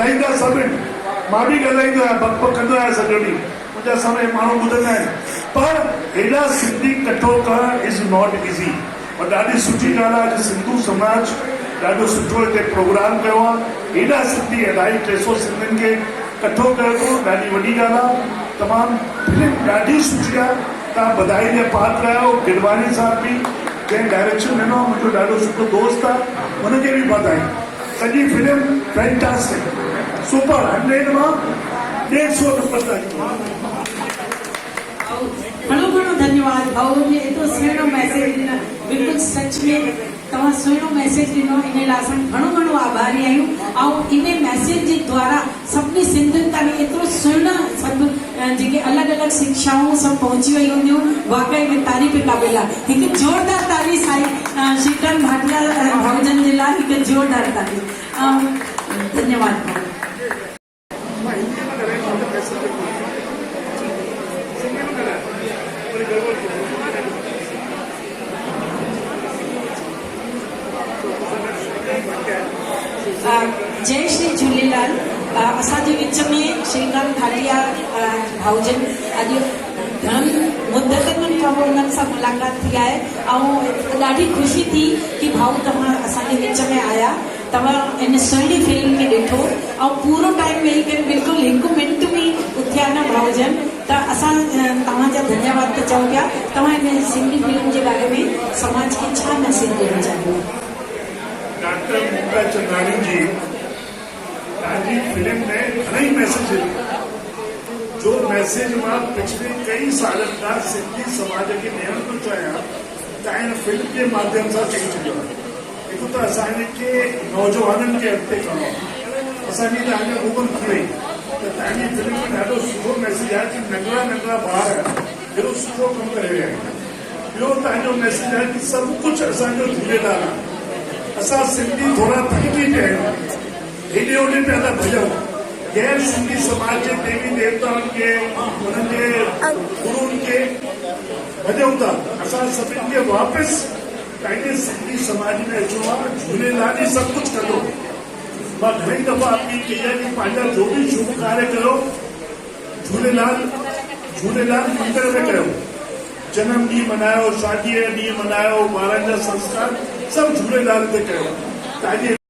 ॻाल्हाईंदा सभिनी, मां बि ॻाल्हाईंदो आहियां, बक बक कंदो आहियां सॼो ॾींहुं, मुंहिंजा समय माण्हू ॿुधंदा आहिनि, पर हेॾा सिंधी कठो करणु इज़ नॉट इज़ी। और ॾाढी सुठी ॻाल्हि आहे, सिंधू समाज ॾाढो सुठो हिते प्रोग्राम कयो आहे, हेॾा सिंधी 250-300 सिंधियुनि खे कठो कयो अथऊं, ॾाढी वॾी ॻाल्हि आहे। तमामु फिल्म ॾाढी सुठी आहे, तव्हां बधाई जा पात्र आहियो। गिडवानी साहब बि जंहिं डायरेक्शन ॾिनो, मुंहिंजो ॾाढो सुठो दोस्त आहे, हुनखे बि बधाई। सॼी फिल्म फैंटास्टिक, सुपर 100 मां 150 नंबर ताईं। घणो घणो धन्यवाद भाऊ जी, एतिरो सुहिणो मैसेज ॾिनो, बिल्कुलु सच में तव्हां सुहिणो मैसेज ॾिनो, इन लाइ असां घणो घणो आभारी आहियूं। ऐं इन मैसेज जे द्वारा सभिनी सिंधियुनि ताईं एतिरो सुहिणा सभु जेके अलॻि अलॻि शिक्षाऊं सभु पहुची वई हूंदियूं, वाकई में तारीफ़ क़ाबिल आहे। हिकु ज़ोरदार तारीफ़ साईं श्रीकांत भाटिया भाउजन जे लाइ, हिकु ज़ोरदार तारीफ़। धन्यवाद भाऊ। जय श्री झूलेलाल। असांजे विच में श्रीकांत भाटिया भाउजन अॼु घणनि मुद्दतनि खां पोइ उन्हनि सां मुलाक़ात थी आहे, ऐं ॾाढी ख़ुशी थी कि भाऊ तव्हां असांजे विच में आया, तव्हां इन सुहिणी फिल्म खे ॾिठो ऐं पूरो टाइम वेही करे बिल्कुलु हिकु मिंट बि उथिया न भाउजन, त असां तव्हांजा धन्यवाद त चऊं पिया। तव्हां इन सिंधी फिल्म जे बारे में समाज खे छा मैसेज ॾियणु चाहियो? डॉक्टर मुक्ता चंदानी जी तव्हांजी फिल्म में घणेई मैसेज, जो मैसेज मां पिछले कई सालनि खां सिंधी समाज खे ॾियणु थो चाहियां, तव्हां हिन फिल्म जे माध्यम सां चई छॾियो आहे। हिकु त असांखे नौजवाननि खे अॻिते करणो आहे, असांजी त हाणे उमिरि थी वई, त तव्हांजी फिल्म में ॾाढो सुठो मैसेज आहे कि नंढड़ा नंढड़ा ॿार हेॾो सुठो कमु करे रहिया आहिनि। ॿियो तव्हांजो मैसेज आहे कि सभु कुझु असांजो झूलेलाल आहे। असां सिंधी थोड़ा थकिजी पिया आहियूं, हेॾे होॾे पिया था भॼूं, गैर सिंधी समाज जे देवी देवताउनि खे, उन्हनि जे गुरुनि खे भॼूं था। असां सभिनि खे वापसि पंहिंजे सिंधी समाज में अचणो आहे। झूलेलाल ई सभु कुझु कंदो। मां घणेई दफ़ा अपील कई आहे कि पंहिंजा जो बि शुभ कार्य कयो, झूलेलाल मंदिर में कयो। जन्म ॾींहुं मल्हायो, शादीअ जा ॾींहुं मल्हायो, ॿारनि जा संस्कार सभु झूलेलाल ते कयो। तव्हांजे